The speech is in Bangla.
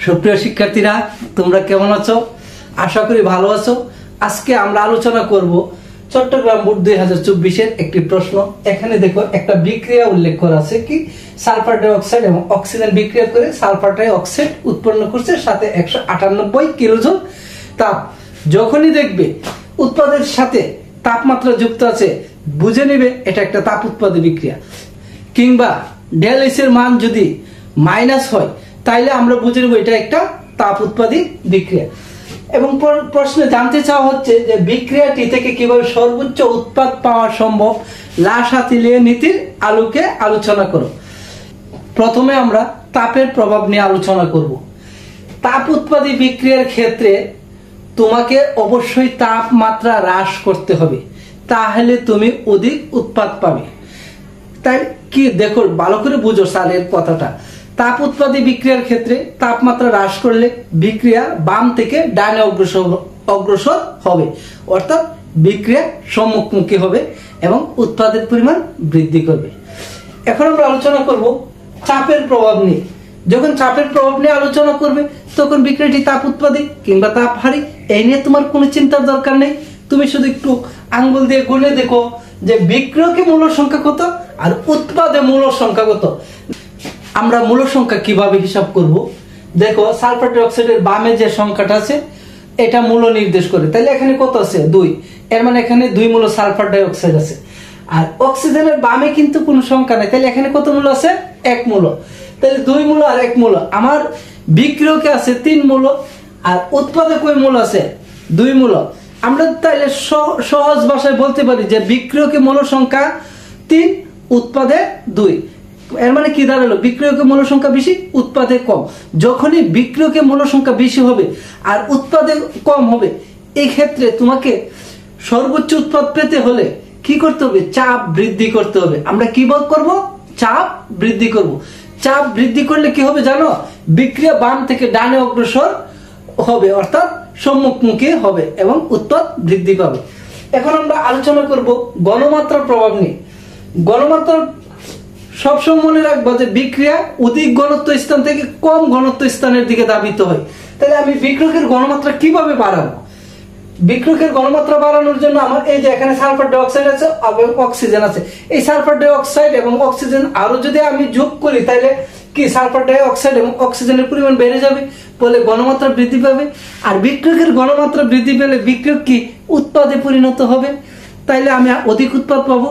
সুপ্রিয় শিক্ষার্থীরা, তোমরা কেমন আছো? আশা করি ভালো আছো। আজকে আমরা আলোচনা করব চট্টগ্রাম বোর্ড 2024-এর একটি প্রশ্ন। এখানে দেখো একটা বিক্রিয়া উল্লেখ করা আছে, কি সালফার ডাই অক্সাইড এবং অক্সিজেন বিক্রিয়া করে সালফার ডাই অক্সাইড উৎপন্ন করছে, সাথে 198 কিলোজুল তাপ। যখনই দেখবে উৎপাদের সাথে তাপমাত্রা যুক্ত আছে, বুঝে নেবে এটা একটা তাপ উৎপাদী বিক্রিয়া। কিংবা ডেল এর মান যদি মাইনাস হয়, তাইলে আমরা বুঝে নেব এটা একটা তাপ উৎপাদী বিক্রিয়া। এবং প্রশ্নে জানতে চাওয়া হচ্ছে যে বিক্রিয়াটি থেকে কিভাবে সর্বোচ্চ উৎপাদ পাওয়া সম্ভব, লা-শাতিলিয়া নীতির আলোকে আলোচনা করো। প্রথমে আমরা তাপের প্রভাব নিয়ে আলোচনা করব। তাপ উৎপাদী বিক্রিয়ার ক্ষেত্রে তোমাকে অবশ্যই তাপমাত্রা হ্রাস করতে হবে, তাহলে তুমি অধিক উৎপাদ পাবে। তাই কি দেখো, ভালো করে বুঝো স্যারের কথাটা। তাপ উৎপাদী বিক্রিয়ার ক্ষেত্রে তাপমাত্রা হ্রাস করলে বিক্রিয়া বাম থেকে ডানে অগ্রসর হবে, অর্থাৎ বিক্রিয়া সম্মুখমুখী হবে এবং উৎপাদের পরিমাণ বৃদ্ধি করবে। এখন আমরা আলোচনা করব চাপের প্রভাব নিয়ে। যখন চাপের প্রভাব নিয়ে আলোচনা করবে, তখন বিক্রিয়াটি তাপ উৎপাদী কিংবা তাপহারী, এই নিয়ে তোমার কোনো চিন্তার দরকার নেই। তুমি শুধু একটু আঙ্গুল দিয়ে গুনে দেখো যে বিক্রিয়কে মূল সংখ্যা কত আর উৎপাদে মূল সংখ্যা কত। আমরা মূল সংখ্যা কিভাবে হিসাব করব? দেখো, সালফার ডাই অক্সাইডের বামে যে সংখ্যাটা আছে এটা মূল নির্দেশ করে। তাহলে এখানে কত আছে? 2। এর মানে এখানে 2 মূল সালফার ডাই অক্সাইড আছে। আর অক্সিজেনের বামে কিন্তু কোনো সংখ্যা নাই, তাহলে এখানে কত মূল আছে? 1 মূল। তাহলে 2 মূল আর 1 মূল। আমার বিক্রিয়কে আছে 3 মূল, আর উৎপাদে কয় মূল আছে? 2 মূল। আমরা তাইলে সহজ ভাষায় বলতে পারি যে বিক্রিয়কে মূল সংখ্যা 3, উৎপাদে 2। এর মানে কি দাঁড়ালো? বিক্রিয়কে মূল সংখ্যা বেশি, উৎপাদে কম। যখনই বিক্রিয়কে মূল সংখ্যা বেশি হবে আর উৎপাদে কম হবে, এই ক্ষেত্রে তোমাকে সর্বোচ্চ উৎপাদ পেতে হলে কি করতে হবে? চাপ বৃদ্ধি করতে হবে। আমরা কি করব? চাপ বৃদ্ধি করব। চাপ বৃদ্ধি করলে কি হবে জানো? বিক্রিয়া বাম থেকে ডানে অগ্রসর হবে, অর্থাৎ সম্মুখমুখী হবে এবং উৎপাদ বৃদ্ধি পাবে। এখন আমরা আলোচনা করব গণমাত্রার প্রভাব নিয়ে। গণমাত্রার সবসময় মনে রাখবো যে বিক্রিয়া অধিক ঘনত্ব স্থান থেকে কম ঘনত্ব স্থানের দিকে ধাবিত হয়। তাহলে আমি বিক্রিয়কের গণমাত্রা কিভাবে বাড়াবো? বিক্রিয়কের গণমাত্রা বাড়ানোর জন্য আমার এই যে এখানে সালফার ডাই অক্সাইড আছে এবং অক্সিজেন আছে, এই সালফার ডাই অক্সাইড এবং অক্সিজেন আরো যদি আমি যোগ করি, তাহলে কি সালফার ডাই অক্সাইড এবং অক্সিজেনের পরিমাণ বেড়ে যাবে, বলে গণমাত্রা বৃদ্ধি পাবে। আর বিক্রিয়কের গণমাত্রা বৃদ্ধি পেলে বিক্রিয়ক কি উৎপাদে পরিণত হবে, তাইলে আমি অধিক উৎপাদ পাবো।